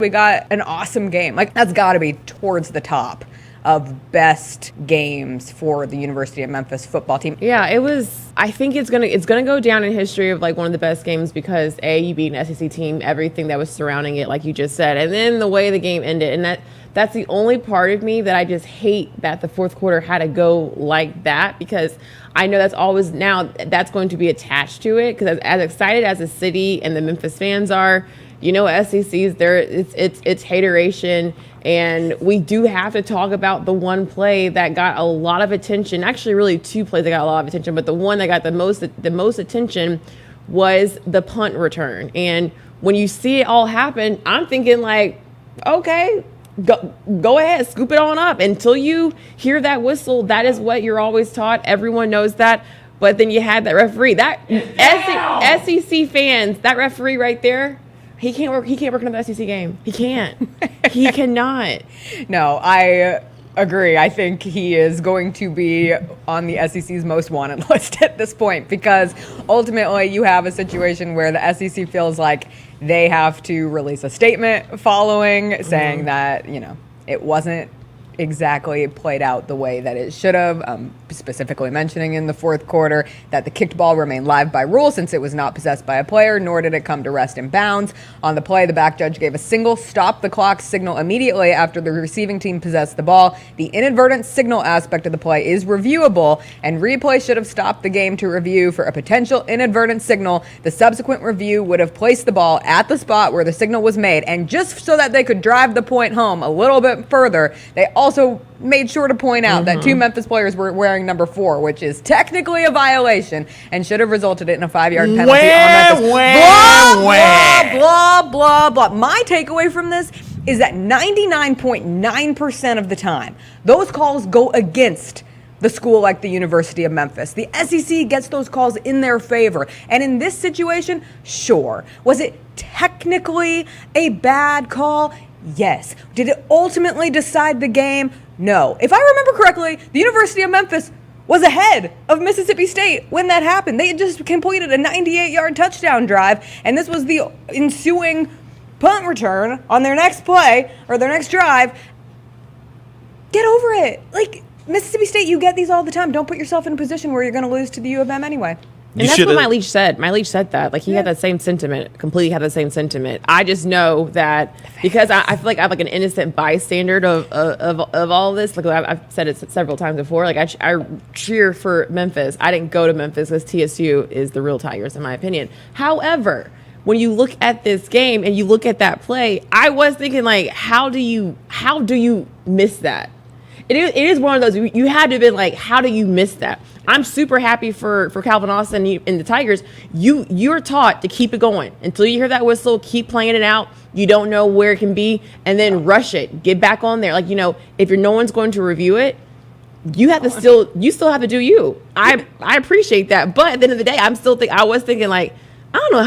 We got an awesome game. Like, that's got to be towards the top of best games for the University of Memphis football team. Yeah, it was. I think it's gonna go down in history of like one of the best games because you beat an SEC team, everything that was surrounding it, like you just said, and then the way the game ended, and that's the only part of me that I just hate that the fourth quarter had to go like that, because I know that's going to be attached to it, because as excited as the city and the Memphis fans are, SEC's there, it's hateration. And we do have to talk about the one play that got a lot of attention. Actually, really two plays that got a lot of attention, but the one that got the most attention was the punt return. And when you see it all happen, I'm thinking like, okay, go ahead, scoop it on up. Until you hear that whistle, that is what you're always taught. Everyone knows that. But then you had that referee, that SEC fans, that referee right there. He can't work another SEC game. He can't. He cannot. No, I agree. I think he is going to be on the SEC's most wanted list at this point, because ultimately you have a situation where the SEC feels like they have to release a statement following saying that, it wasn't exactly played out the way that it should have, specifically mentioning in the fourth quarter that the kicked ball remained live by rule since it was not possessed by a player, nor did it come to rest in bounds. On the play, the back judge gave a single stop the clock signal immediately after the receiving team possessed the ball. The inadvertent signal aspect of the play is reviewable, and replay should have stopped the game to review for a potential inadvertent signal. The subsequent review would have placed the ball at the spot where the signal was made, and just so that they could drive the point home a little bit further, they also made sure to point out that two Memphis players were wearing number 4, which is technically a violation and should have resulted in a 5-yard penalty on Memphis. Blah, blah, blah. My takeaway from this is that 99.9% of the time, those calls go against the school like the University of Memphis. The SEC gets those calls in their favor. And in this situation, sure. Was it technically a bad call? Yes. Did it ultimately decide the game? No. If I remember correctly, the University of Memphis was ahead of Mississippi State when that happened. They had just completed a 98-yard touchdown drive, and this was the ensuing punt return on their next play, or their next drive. Get over it. Like, Mississippi State, you get these all the time. Don't put yourself in a position where you're going to lose to the U of M anyway. And that's what my leech said. My leech said that. Like, he had that same sentiment, completely had the same sentiment. I just know that because I feel like I'm like an innocent bystander of all of this. Like, I've said it several times before. Like, I cheer for Memphis. I didn't go to Memphis because TSU is the real Tigers, in my opinion. However, when you look at this game and you look at that play, I was thinking, like, how do you miss that? It is one of those, you had to have been like, how do you miss that? I'm super happy for Calvin Austin and the Tigers. You're taught to keep it going. Until you hear that whistle, keep playing it out. You don't know where it can be, and then rush it. Get back on there. Like, if no one's going to review it, you still have to do you. I appreciate that. But at the end of the day, I was thinking, like, I don't know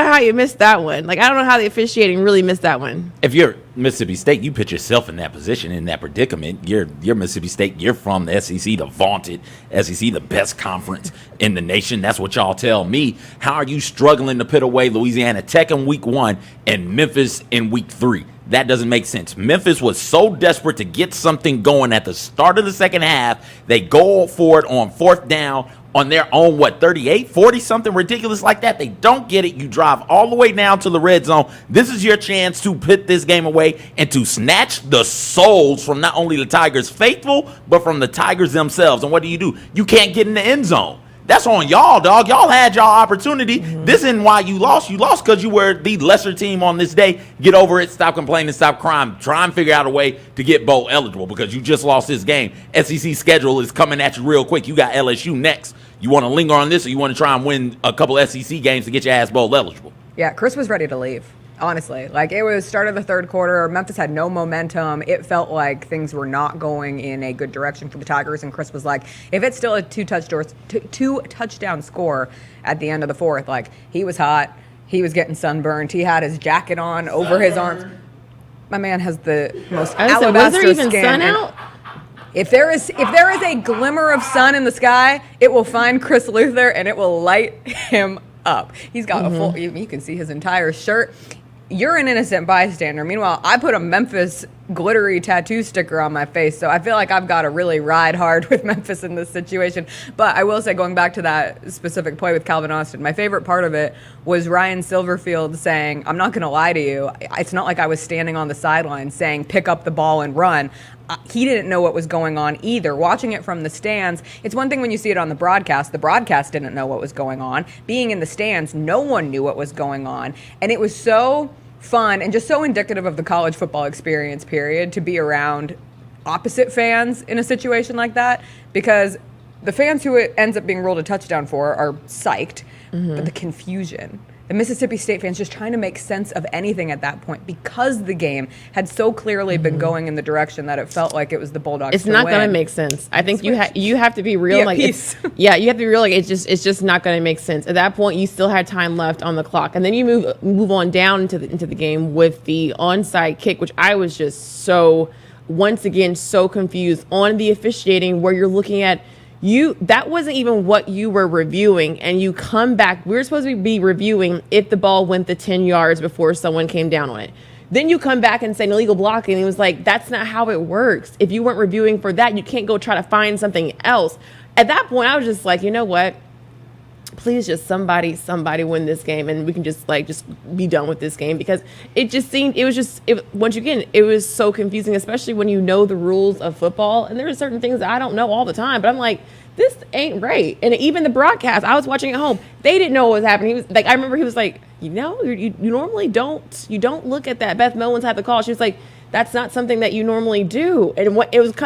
how you missed that one. Like, I don't know how the officiating really missed that one. If you're Mississippi State, you put yourself in that position, in that predicament. You're Mississippi State. You're from the SEC, the vaunted SEC, the best conference in the nation. That's what y'all tell me. How are you struggling to put away Louisiana Tech in week 1 and Memphis in week 3? That doesn't make sense. Memphis was so desperate to get something going at the start of the second half. They go for it on 4th down on their own, 38, 40, something ridiculous like that. They don't get it. You drive all the way down to the red zone. This is your chance to put this game away and to snatch the souls from not only the Tigers faithful, but from the Tigers themselves. And what do? You can't get in the end zone. That's on y'all, dog. Y'all had y'all opportunity. This isn't why you lost. You lost because you were the lesser team on this day. Get over it. Stop complaining. Stop crying. Try and figure out a way to get bowl eligible, because you just lost this game. SEC schedule is coming at you real quick. You got LSU next. You want to linger on this, or you want to try and win a couple SEC games to get your ass bowl eligible? Yeah, Chris was ready to leave. Honestly, like, it was start of the third quarter. Memphis had no momentum. It felt like things were not going in a good direction for the Tigers. And Chris was like, if it's still a two touchdown score at the end of the fourth, like, he was hot. He was getting sunburned. He had his jacket on over his arms. My man has the most alabaster was there even skin. sun out? If there is a glimmer of sun in the sky, it will find Chris Luther and it will light him up. He's got a full. You can see his entire shirt. you're an innocent bystander. Meanwhile, I put a Memphis glittery tattoo sticker on my face, so I feel like I've got to really ride hard with Memphis in this situation. But I will say, going back to that specific play with Calvin Austin, my favorite part of it was Ryan Silverfield saying, I'm not going to lie to you, it's not like I was standing on the sideline saying, pick up the ball and run. He didn't know what was going on either. Watching it from the stands, it's one thing when you see it on the broadcast didn't know what was going on. Being in the stands, no one knew what was going on. And it was so fun and just so indicative of the college football experience, period, to be around opposite fans in a situation like that, because the fans who it ends up being ruled a touchdown for are psyched, but the confusion, the Mississippi State fans just trying to make sense of anything at that point, because the game had so clearly been going in the direction that it felt like it was the Bulldogs. It's not going to make sense. I think you have to be real. You have to be real. Like it's just not going to make sense. At that point, you still had time left on the clock, and then you move on down into the game with the onside kick, which I was just once again so confused on the officiating, where you're looking at. That wasn't even what you were reviewing, and you come back. We were supposed to be reviewing if the ball went the 10 yards before someone came down on it. Then you come back and say illegal blocking, and it was like, that's not how it works. If you weren't reviewing for that, you can't go try to find something else. At that point, I was just like, you know what? Please just somebody win this game, and we can just be done with this game, because it was so confusing, especially when you know the rules of football. And there are certain things that I don't know all the time, but I'm like, this ain't right. And even the broadcast, I was watching at home, they didn't know what was happening. He was like, I remember he was like, you normally don't look at that. Beth Mowins had the call. She was like, that's not something that you normally do. And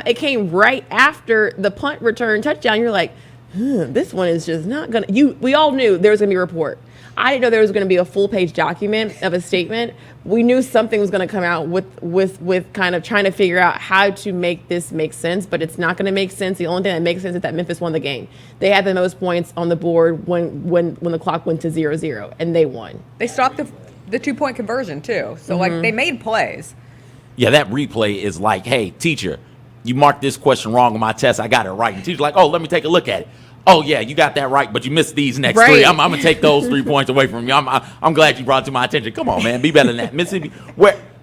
it came right after the punt return touchdown. You're like, this one is just not gonna. We all knew there was gonna be a report. I didn't know there was gonna be a full page document of a statement. We knew something was gonna come out with kind of trying to figure out how to make this make sense, but it's not gonna make sense. The only thing that makes sense is that Memphis won the game. They had the most points on the board when the clock went to 0-0, and they won. They stopped the 2-point conversion too, so they made plays. Yeah, that replay is like, hey, teacher, you marked this question wrong on my test. I got it right. And teacher's like, oh, let me take a look at it. Oh, yeah, you got that right, but you missed these next three. I'm going to take those 3 points away from you. I'm glad you brought it to my attention. Come on, man. Be better than that. Mississippi,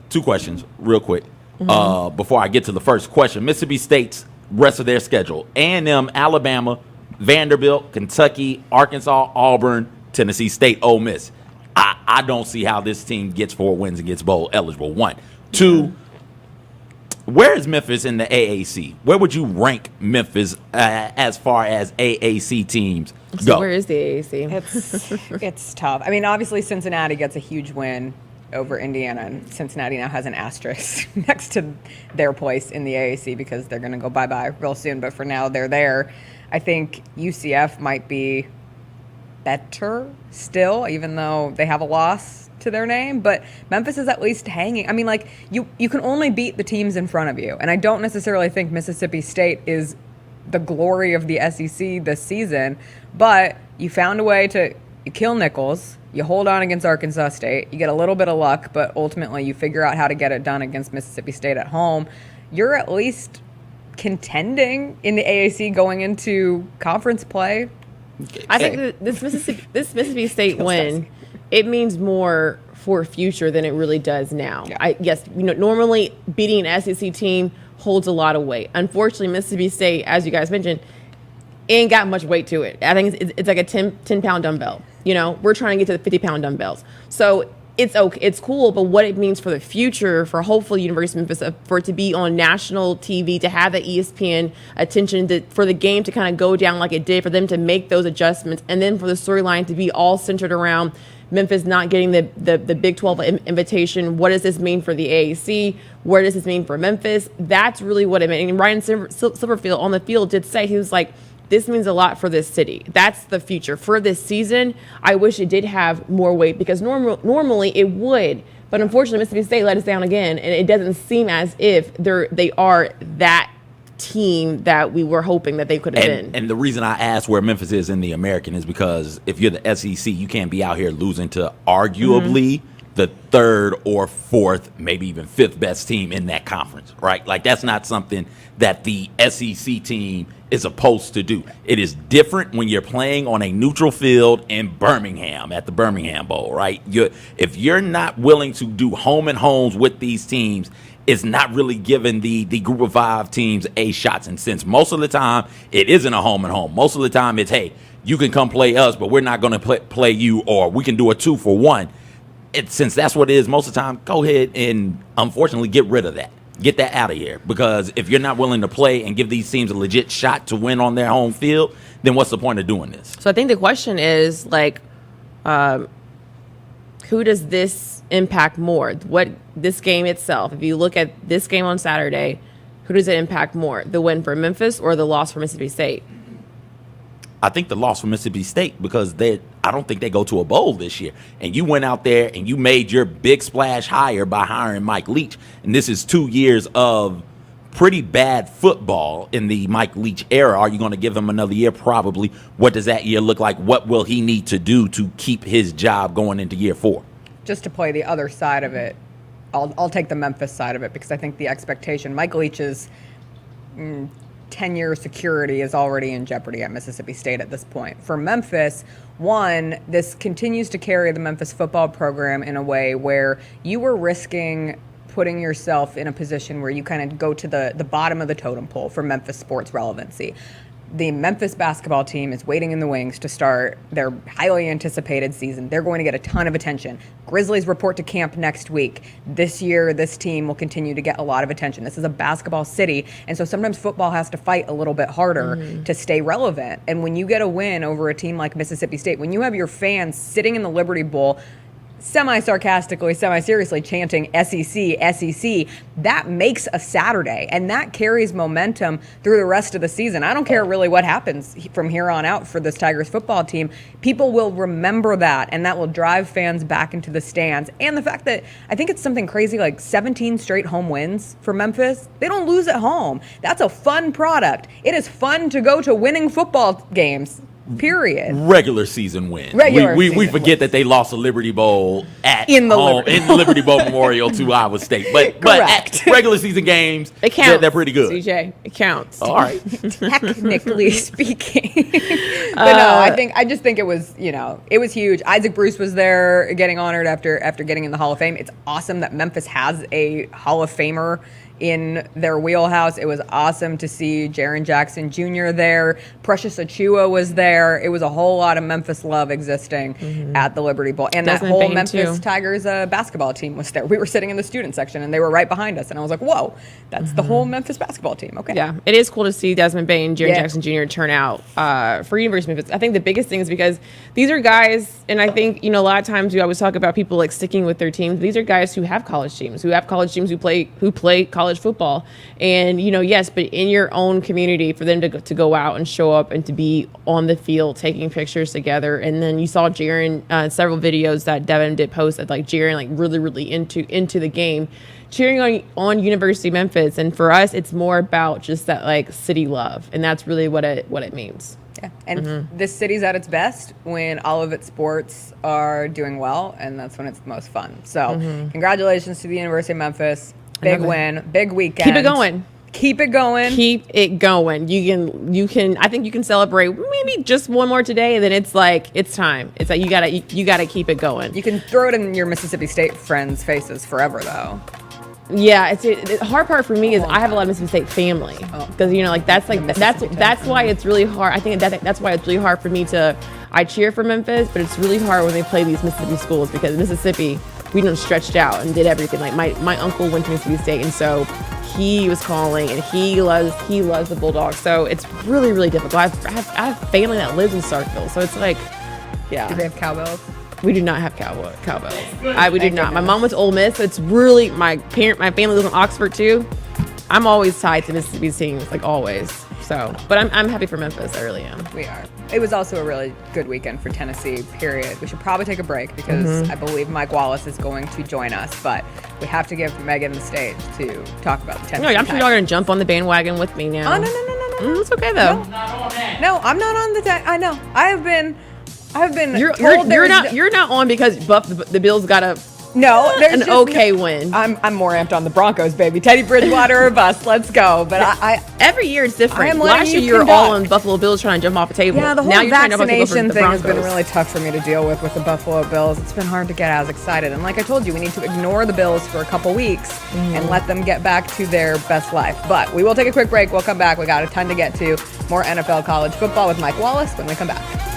two questions real quick before I get to the first question. Mississippi State's rest of their schedule: A&M, Alabama, Vanderbilt, Kentucky, Arkansas, Auburn, Tennessee State, Ole Miss. I don't see how this team gets 4 wins and gets bowl eligible. 1. 2, where is Memphis in the AAC? Where would you rank Memphis as far as AAC teams go? So where is the AAC? It's tough. I mean, obviously Cincinnati gets a huge win over Indiana, and Cincinnati now has an asterisk next to their place in the AAC because they're going to go bye-bye real soon. But for now, they're there. I think UCF might be better still, even though they have a loss to their name, but Memphis is at least hanging. I mean, like, you can only beat the teams in front of you, and I don't necessarily think Mississippi State is the glory of the SEC this season, but you found a way to kill Nichols, you hold on against Arkansas State, you get a little bit of luck, but ultimately you figure out how to get it done against Mississippi State at home. You're at least contending in the AAC going into conference play. I think that this Mississippi State win, it means more for future than it really does now. Yeah. Normally beating an SEC team holds a lot of weight. Unfortunately, Mississippi State, as you guys mentioned, ain't got much weight to it. I think it's like a 10-pound dumbbell. We're trying to get to the 50-pound dumbbells. So it's okay, it's cool, but what it means for the future, for hopefully University of Memphis, for it to be on national TV, to have the ESPN attention, for the game to kind of go down like it did, for them to make those adjustments, and then for the storyline to be all centered around Memphis not getting the Big 12 invitation. What does this mean for the AAC? What does this mean for Memphis? That's really what it meant. And Ryan Silverfield on the field did say, he was like, this means a lot for this city. That's the future. For this season, I wish it did have more weight, because normally it would. But unfortunately, Mississippi State let us down again, and it doesn't seem as if they are that team that we were hoping that they could have been. And the reason I asked where Memphis is in the American is because if you're the SEC, you can't be out here losing to arguably the third or fourth, maybe even fifth best team in that conference, right? Like, that's not something that the SEC team is supposed to do. It is different when you're playing on a neutral field in Birmingham at the Birmingham Bowl, right? If you're not willing to do home and homes with these teams, it's not really giving the group of five teams a shot. And since most of the time it isn't a home and home, most of the time it's, hey, you can come play us, but we're not going to play you, or we can do a 2-for-1. Since that's what it is most of the time, go ahead and unfortunately get rid of that. Get that out of here. Because if you're not willing to play and give these teams a legit shot to win on their home field, then what's the point of doing this? So I think the question is, like, who does this impact more? What, this game itself, if you look at this game on Saturday, who does it impact more? The win for Memphis or the loss for Mississippi State? I think the loss for Mississippi State, because I don't think they go to a bowl this year. And you went out there and you made your big splash hire by hiring Mike Leach. And this is 2 years of pretty bad football in the Mike Leach era. Are you going to give him another year? Probably. What does that year look like? What will he need to do to keep his job going into year 4? Just to play the other side of it, I'll take the Memphis side of it, because I think the expectation, Mike Leach's tenure security is already in jeopardy at Mississippi State at this point. For Memphis, one, this continues to carry the Memphis football program in a way where you were risking putting yourself in a position where you kind of go to the bottom of the totem pole for Memphis sports relevancy. The Memphis basketball team is waiting in the wings to start their highly anticipated season. They're going to get a ton of attention. Grizzlies report to camp next week. This year, this team will continue to get a lot of attention. This is a basketball city, and so sometimes football has to fight a little bit harder to stay relevant. And when you get a win over a team like Mississippi State, when you have your fans sitting in the Liberty Bowl semi-sarcastically, semi-seriously chanting SEC, SEC, that makes a Saturday, and that carries momentum through the rest of the season. I don't care really what happens from here on out for this Tigers football team. People will remember that, and that will drive fans back into the stands. And the fact that I think it's something crazy like 17 straight home wins for Memphis. They don't lose at home. That's a fun product. It is fun to go to winning football games. Period. Regular season wins. We forget that they lost the Liberty Bowl in the Liberty Bowl Memorial to Iowa State. But at regular season games, it counts. They're pretty good. CJ, it counts. All right. Technically speaking. But no, I just think it was, it was huge. Isaac Bruce was there getting honored after getting in the Hall of Fame. It's awesome that Memphis has a Hall of Famer in their wheelhouse. It was awesome to see Jaren Jackson Jr. there. Precious Achua was there. It was a whole lot of Memphis love existing at the Liberty Bowl. And that whole Memphis Tigers basketball team was there. We were sitting in the student section, and they were right behind us. And I was like, whoa, that's the whole Memphis basketball team. Okay. Yeah, it is cool to see Desmond Bane and Jaren Jackson Jr. turn out for University of Memphis. I think the biggest thing is because these are guys, and I think, a lot of times we always talk about people like sticking with their teams. These are guys who have college teams, who play college football. And, yes, but in your own community, for them to go out and show up and to be on the field taking pictures together. And then you saw Jaren, several videos that Devin did post that like Jaren like really, really into the game, cheering on University of Memphis. And for us, it's more about just that like city love. And that's really what it means. Yeah. And this city's at its best when all of its sports are doing well, and that's when it's the most fun. So congratulations to the University of Memphis. Big win, big weekend. Keep it going. Keep it going. Keep it going. You can. I think you can celebrate maybe just one more today, and then it's like it's time. It's like you gotta keep it going. You can throw it in your Mississippi State friends' faces forever, though. Yeah, the hard part for me is I have a lot of Mississippi State family because that's why it's really hard. I think that's why it's really hard for me to. I cheer for Memphis, but it's really hard when they play these Mississippi schools because Mississippi, we done stretched out and did everything. Like my uncle went to Mississippi State, and so he was calling, and he loves the Bulldogs. So it's really, really difficult. I have family that lives in Starkville, so it's like, yeah. Do they have cowbells? We do not have cowbells. We do not. My mom went to Ole Miss. So it's really my family lives in Oxford too. I'm always tied to Mississippi teams, like always. So, but I'm happy for Memphis. I really am. We are. It was also a really good weekend for Tennessee, period. We should probably take a break because I believe Mike Wallace is going to join us, but we have to give Meghan the stage to talk about the Tennessee. No, I'm sure y'all are going to jump on the bandwagon with me now. Oh, no. It's okay, though. No, I'm not on the I know. I have been You're not on because the Bills got a No, there's an just okay win. I'm more amped on the Broncos, baby. Teddy Bridgewater or bust. Let's go. But I Every year it's different. I am letting Last year you you were all conduct. on Buffalo Bills trying to jump off a table. yeah, the whole now you're trying to jump off a table vaccination for the thing has been Broncos. really tough for me to deal with the Buffalo Bills. It's been hard to get as excited. And like I told you, we need to ignore the Bills for a couple weeks and let them get back to their best life. But we will take a quick break. We'll come back. We got a ton to get to. More NFL college football with Mike Wallace when we come back.